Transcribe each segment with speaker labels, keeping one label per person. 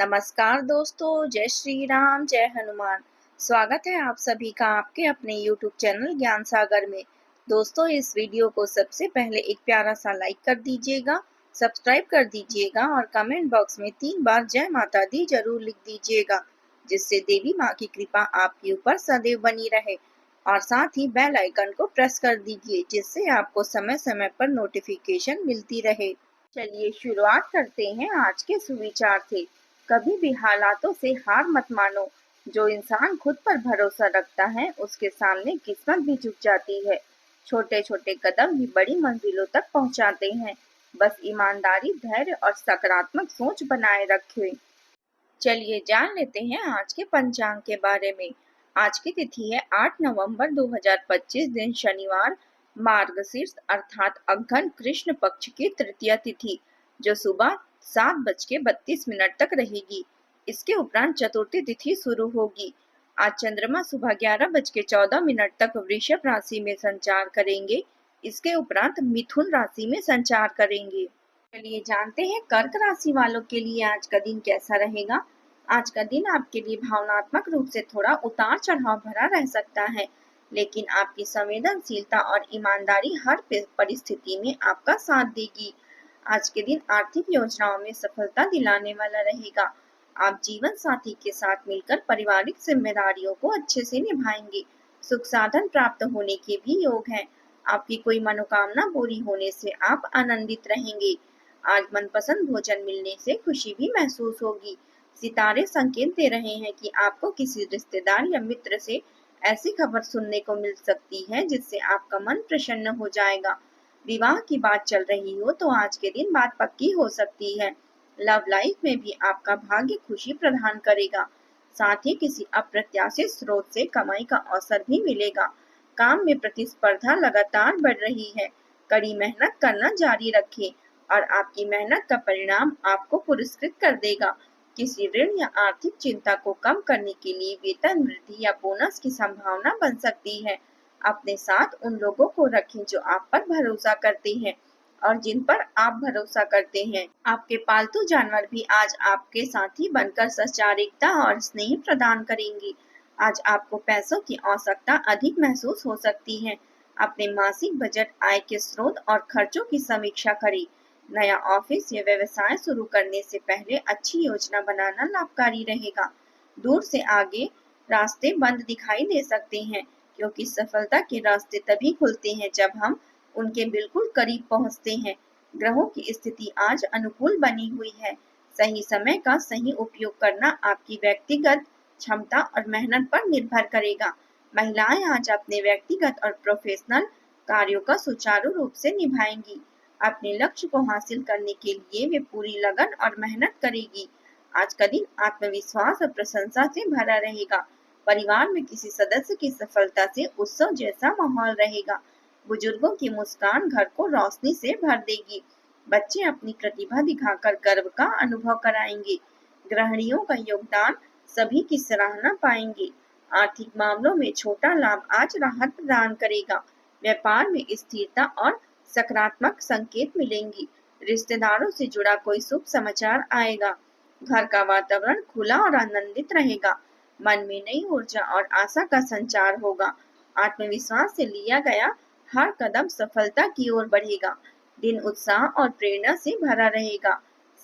Speaker 1: नमस्कार दोस्तों, जय श्री राम, जय हनुमान। स्वागत है आप सभी का आपके अपने YouTube चैनल ज्ञान सागर में। दोस्तों, इस वीडियो को सबसे पहले एक प्यारा सा लाइक कर दीजिएगा, सब्सक्राइब कर दीजिएगा और कमेंट बॉक्स में 3 बार जय माता दी जरूर लिख दीजिएगा, जिससे देवी माँ की कृपा आपके ऊपर सदैव बनी रहे। और साथ ही बेल आइकन को प्रेस कर दीजिए, जिससे आपको समय समय पर नोटिफिकेशन मिलती रहे। चलिए शुरुआत करते हैं आज के सुविचार से। कभी भी हालातों से हार मत मानो। जो इंसान खुद पर भरोसा रखता है, उसके सामने किस्मत भी झुक जाती है। छोटे छोटे कदम भी बड़ी मंजिलों तक पहुंचाते हैं। बस ईमानदारी, धैर्य और सकारात्मक सोच बनाए रखें। चलिए जान लेते हैं आज के पंचांग के बारे में। आज की तिथि है 8 नवंबर 2025, दिन शनिवार, मार्गशीर्ष अर्थात अघ्न कृष्ण पक्ष की तृतीया तिथि, जो सुबह 7:32 तक रहेगी। इसके उपरांत चतुर्थी तिथि शुरू होगी। आज चंद्रमा सुबह 11:14 तक वृषभ राशि में संचार करेंगे। इसके उपरांत मिथुन राशि में संचार करेंगे। चलिए जानते हैं कर्क राशि वालों के लिए आज का दिन कैसा रहेगा। आज का दिन आपके लिए भावनात्मक रूप से थोड़ा उतार चढ़ाव भरा रह सकता है, लेकिन आपकी संवेदनशीलता और ईमानदारी हर परिस्थिति में आपका साथ देगी। आज के दिन आर्थिक योजनाओं में सफलता दिलाने वाला रहेगा। आप जीवन साथी के साथ मिलकर पारिवारिक जिम्मेदारियों को अच्छे से निभाएंगे। सुख साधन प्राप्त होने के भी योग हैं। आपकी कोई मनोकामना पूरी होने से आप आनंदित रहेंगे। आज मनपसंद भोजन मिलने से खुशी भी महसूस होगी। सितारे संकेत दे रहे हैं कि आपको किसी रिश्तेदार या मित्र से ऐसी खबर सुनने को मिल सकती है जिससे आपका मन प्रसन्न हो जाएगा। विवाह की बात चल रही हो तो आज के दिन बात पक्की हो सकती है। लव लाइफ में भी आपका भाग्य खुशी प्रदान करेगा। साथ ही किसी अप्रत्याशित स्रोत से कमाई का अवसर भी मिलेगा। काम में प्रतिस्पर्धा लगातार बढ़ रही है। कड़ी मेहनत करना जारी रखें और आपकी मेहनत का परिणाम आपको पुरस्कृत कर देगा। किसी ऋण या आर्थिक चिंता को कम करने के लिए वेतन वृद्धि या बोनस की संभावना बन सकती है। अपने साथ उन लोगों को रखें जो आप पर भरोसा करते हैं और जिन पर आप भरोसा करते हैं। आपके पालतू जानवर भी आज आपके साथी बनकर सच्चारिकता और स्नेह प्रदान करेंगे। आज आपको पैसों की आवश्यकता अधिक महसूस हो सकती है। अपने मासिक बजट, आय के स्रोत और खर्चों की समीक्षा करें। नया ऑफिस या व्यवसाय शुरू करने से पहले अच्छी योजना बनाना लाभकारी रहेगा। दूर से आगे रास्ते बंद दिखाई दे सकते हैं, क्योंकि सफलता के रास्ते तभी खुलते हैं जब हम उनके बिल्कुल करीब पहुंचते हैं। ग्रहों की स्थिति आज अनुकूल बनी हुई है। सही समय का सही उपयोग करना आपकी व्यक्तिगत क्षमता और मेहनत पर निर्भर करेगा। महिलाएं आज अपने व्यक्तिगत और प्रोफेशनल कार्यों का सुचारू रूप से निभाएंगी। अपने लक्ष्य को हासिल करने के लिए वे पूरी लगन और मेहनत करेगी। आज का दिन आत्मविश्वास और प्रशंसा से भरा रहेगा। परिवार में किसी सदस्य की सफलता से उत्सव जैसा माहौल रहेगा। बुजुर्गों की मुस्कान घर को रोशनी से भर देगी। बच्चे अपनी प्रतिभा दिखाकर गर्व का अनुभव कराएंगे। गृहिणियों का योगदान सभी की सराहना पाएंगे। आर्थिक मामलों में छोटा लाभ आज राहत प्रदान करेगा। व्यापार में स्थिरता और सकारात्मक संकेत मिलेंगी। रिश्तेदारों से जुड़ा कोई शुभ समाचार आएगा। घर का वातावरण खुला और आनंदित रहेगा। मन में नई ऊर्जा और आशा का संचार होगा। आत्मविश्वास से लिया गया हर कदम सफलता की ओर बढ़ेगा। दिन उत्साह और प्रेरणा से भरा रहेगा।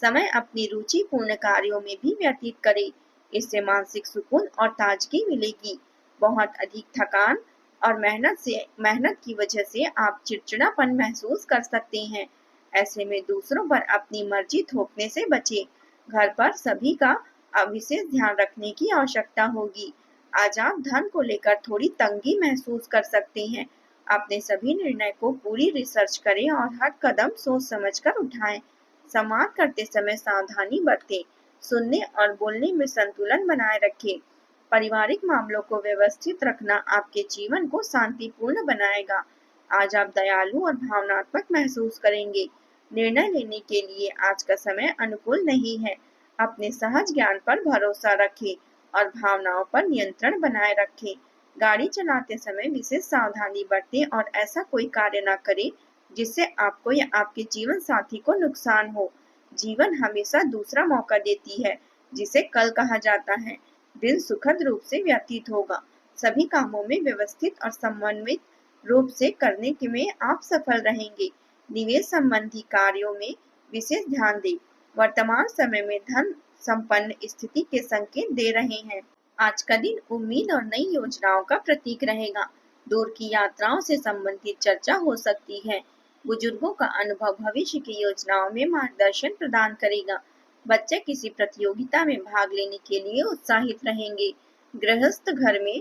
Speaker 1: समय अपनी रुचिपूर्ण कार्यों में भी व्यतीत करें। इससे मानसिक सुकून और ताजगी मिलेगी। बहुत अधिक थकान और मेहनत की वजह से आप चिड़चिड़ापन महसूस कर सकते हैं। ऐसे में दूसरों पर अपनी मर्जी थोपने से बचें। घर पर सभी का विशेष ध्यान रखने की आवश्यकता होगी। आज आप धन को लेकर थोड़ी तंगी महसूस कर सकते हैं। अपने सभी निर्णय को पूरी रिसर्च करें और हर कदम सोच समझकर उठाएं। संवाद करते समय सावधानी बरतें। सुनने और बोलने में संतुलन बनाए रखें। पारिवारिक मामलों को व्यवस्थित रखना आपके जीवन को शांतिपूर्ण बनाएगा। आज आप दयालु और भावनात्मक महसूस करेंगे। निर्णय लेने के लिए आज का समय अनुकूल नहीं है। अपने सहज ज्ञान पर भरोसा रखें और भावनाओं पर नियंत्रण बनाए रखें। गाड़ी चलाते समय विशेष सावधानी बरतें और ऐसा कोई कार्य न करें जिससे आपको या आपके जीवन साथी को नुकसान हो। जीवन हमेशा दूसरा मौका देती है। जिसे कल कहा जाता है। दिन सुखद रूप से व्यतीत होगा। सभी कामों में व्यवस्थित और समन्वित रूप से करने के में आप सफल रहेंगे। निवेश संबंधी कार्यों में विशेष ध्यान दें। वर्तमान समय में धन संपन्न स्थिति के संकेत दे रहे हैं। आज का दिन उम्मीद और नई योजनाओं का प्रतीक रहेगा। दूर की यात्राओं से संबंधित चर्चा हो सकती है। बुजुर्गों का अनुभव भविष्य की योजनाओं में मार्गदर्शन प्रदान करेगा। बच्चे किसी प्रतियोगिता में भाग लेने के लिए उत्साहित रहेंगे। गृहस्थ घर में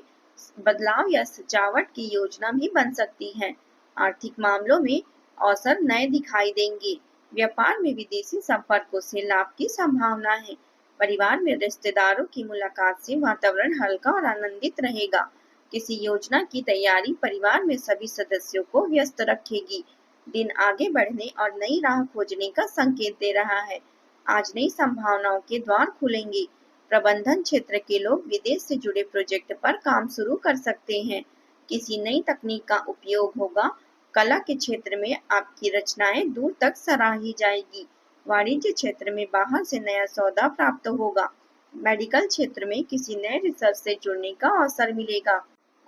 Speaker 1: बदलाव या सजावट की योजना भी बन सकती है। आर्थिक मामलों में अवसर नए दिखाई देंगे। व्यापार में विदेशी संपर्कों से लाभ की संभावना है। परिवार में रिश्तेदारों की मुलाकात से वातावरण हल्का और आनंदित रहेगा। किसी योजना की तैयारी परिवार में सभी सदस्यों को व्यस्त रखेगी। दिन आगे बढ़ने और नई राह खोजने का संकेत दे रहा है। आज नई संभावनाओं के द्वार खुलेंगे। प्रबंधन क्षेत्र के लोग विदेश से जुड़े प्रोजेक्ट पर काम शुरू कर सकते हैं। किसी नई तकनीक का उपयोग होगा। कला के क्षेत्र में आपकी रचनाएं दूर तक सराही जाएगी। वाणिज्य क्षेत्र में बाहर से नया सौदा प्राप्त होगा। मेडिकल क्षेत्र में किसी नए रिसर्च से जुड़ने का अवसर मिलेगा।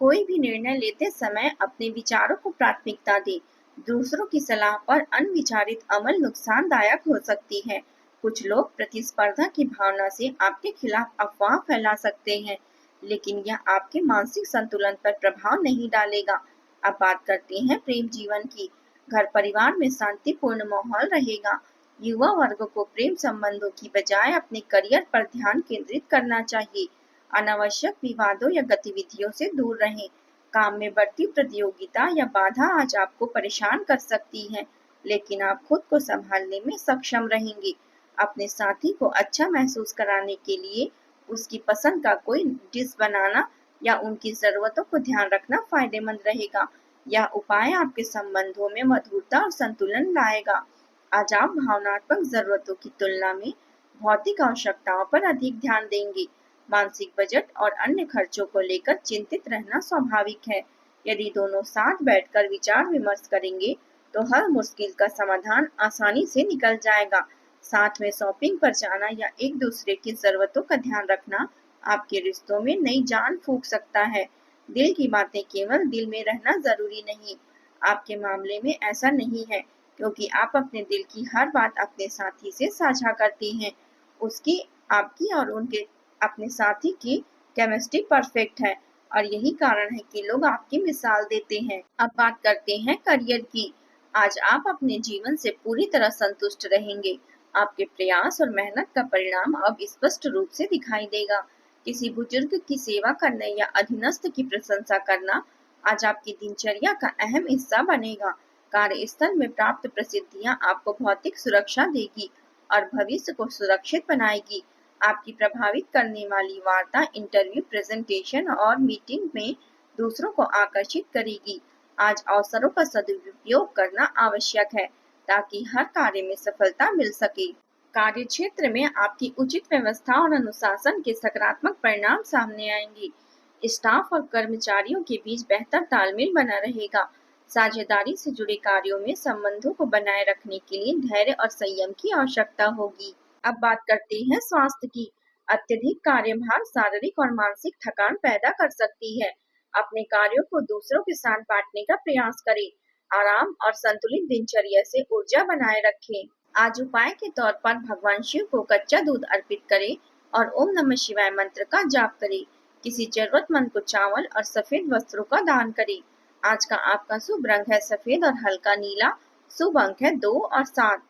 Speaker 1: कोई भी निर्णय लेते समय अपने विचारों को प्राथमिकता दें। दूसरों की सलाह पर अनविचारित अमल नुकसानदायक हो सकती है। कुछ लोग प्रतिस्पर्धा की भावना से आपके खिलाफ अफवाह फैला सकते हैं, लेकिन यह आपके मानसिक संतुलन पर प्रभाव नहीं डालेगा। अब बात करते हैं प्रेम जीवन की। घर परिवार में शांतिपूर्ण माहौल रहेगा। युवा वर्ग को प्रेम संबंधों की बजाय अपने करियर पर ध्यान केंद्रित करना चाहिए। अनावश्यक विवादों या गतिविधियों से दूर रहें। काम में बढ़ती प्रतियोगिता या बाधा आज आपको परेशान कर सकती है, लेकिन आप खुद को संभालने में सक्षम रहेंगे। अपने साथी को अच्छा महसूस कराने के लिए उसकी पसंद का कोई डिश बनाना या उनकी जरूरतों को ध्यान रखना फायदेमंद रहेगा। यह उपाय आपके संबंधों में मधुरता और संतुलन लाएगा। आज आप भावनात्मक जरूरतों की तुलना में भौतिक आवश्यकताओं पर अधिक ध्यान देंगे। मानसिक बजट और अन्य खर्चों को लेकर चिंतित रहना स्वाभाविक है। यदि दोनों साथ बैठकर विचार विमर्श करेंगे तो हर मुश्किल का समाधान आसानी से निकल जाएगा। साथ में शॉपिंग पर जाना या एक दूसरे की जरूरतों का ध्यान रखना आपके रिश्तों में नई जान फूंक सकता है। दिल की बातें केवल दिल में रहना जरूरी नहीं। आपके मामले में ऐसा नहीं है, क्योंकि आप अपने दिल की हर बात अपने साथी से साझा करती हैं। उसकी, आपकी और उनके अपने साथी की केमिस्ट्री परफेक्ट है और यही कारण है कि लोग आपकी मिसाल देते हैं। अब बात करते हैं करियर की। आज आप अपने जीवन से पूरी तरह संतुष्ट रहेंगे। आपके प्रयास और मेहनत का परिणाम अब स्पष्ट रूप से दिखाई देगा। किसी बुजुर्ग की सेवा करने या अधीनस्थ की प्रशंसा करना आज आपकी दिनचर्या का अहम हिस्सा बनेगा। कार्यस्थल में प्राप्त प्रसिद्धियां आपको भौतिक सुरक्षा देगी और भविष्य को सुरक्षित बनाएगी। आपकी प्रभावित करने वाली वार्ता इंटरव्यू, प्रेजेंटेशन और मीटिंग में दूसरों को आकर्षित करेगी। आज अवसरों का सदुपयोग करना आवश्यक है ताकि हर कार्य में सफलता मिल सके। कार्य क्षेत्र में आपकी उचित व्यवस्था और अनुशासन के सकारात्मक परिणाम सामने आएंगे। स्टाफ और कर्मचारियों के बीच बेहतर तालमेल बना रहेगा। साझेदारी से जुड़े कार्यों में संबंधों को बनाए रखने के लिए धैर्य और संयम की आवश्यकता होगी। अब बात करते हैं स्वास्थ्य की। अत्यधिक कार्यभार शारीरिक और मानसिक थकान पैदा कर सकती है। अपने कार्यों को दूसरों के साथ बांटने का प्रयास करें। आराम और संतुलित दिनचर्या से ऊर्जा बनाए रखें। आज उपाय के तौर पर भगवान शिव को कच्चा दूध अर्पित करें और ओम नमः शिवाय मंत्र का जाप करें। किसी जरूरतमंद को चावल और सफेद वस्त्रों का दान करें। आज का आपका शुभ रंग है सफेद और हल्का नीला। शुभ अंक है 2 और 7।